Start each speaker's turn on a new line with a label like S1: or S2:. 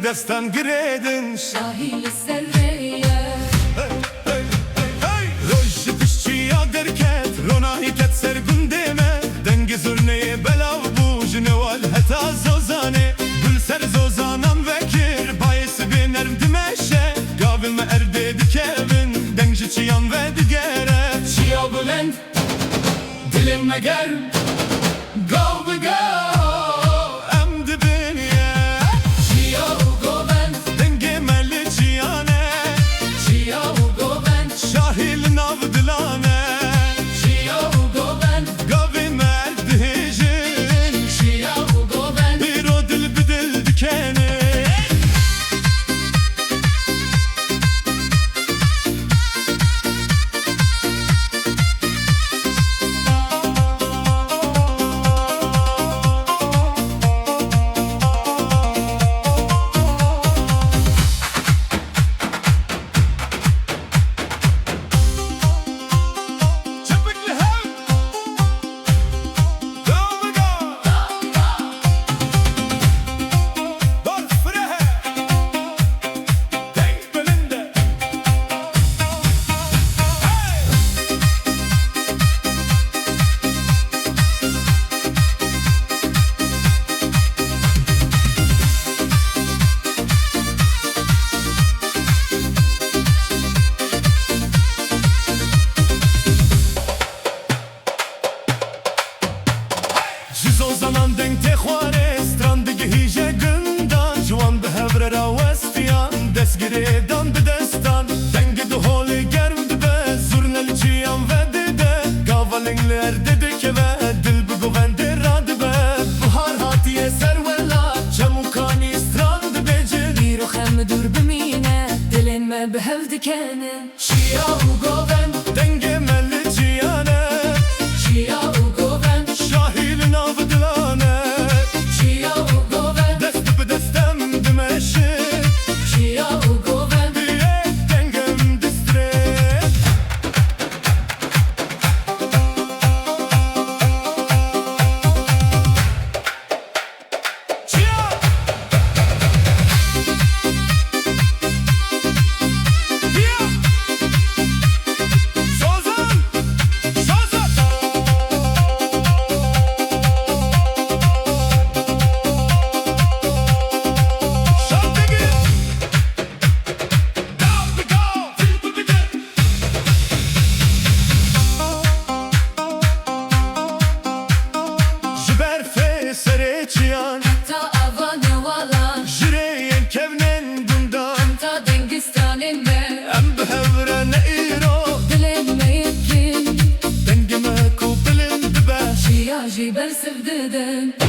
S1: destan giredin
S2: Şahil serreye
S1: Roj pişçiya derket Rona hiket sergun deme Dengi zurneye belav bu Jineval heta zozane Gül ser zozanan vekir Bayesi binerm dimeşe Gavil me erde dikevin Dengji çiyan ve digere
S2: Çiya bülent Dilim me germ Gav be gav
S1: Em dibiniye
S2: Çiya govent
S1: Dengi meli çiyane
S2: Çiya govent
S1: Şahil nav dilane
S2: Çiya govent
S1: Gavil me erdijin
S2: Çiya govent
S1: Bir o dil bir dil dikeni Zozanan denk te xware Strandigi hije gundan Jwan bi hevre ra westiyan Destgirê dan bi destan Dengi du holê germ dibe Zurnel çiyan ve dide Gavalin li erde dikeve Dil bi govendê ra dibe Bihar hatiye ser wela Çemûkanî strand dibêjin
S2: Dîro xem dur bimîne Dilên me bi hev dikene Çiya govent
S1: Dengê me li çiyane
S2: Çiya govent
S1: Şahîl nav dilane
S2: Çiya govent
S1: Dest bi destem dimeşe
S2: Çiya govent
S1: Diyek dengem distre
S2: Ta avane walan
S1: Jireyen kevnen bundan
S2: Ta dengistanin me
S1: Em behevre ne iro
S2: Dilên me yekin
S1: Dengime ku bilim dibe
S2: Çiya jî ber sevdidin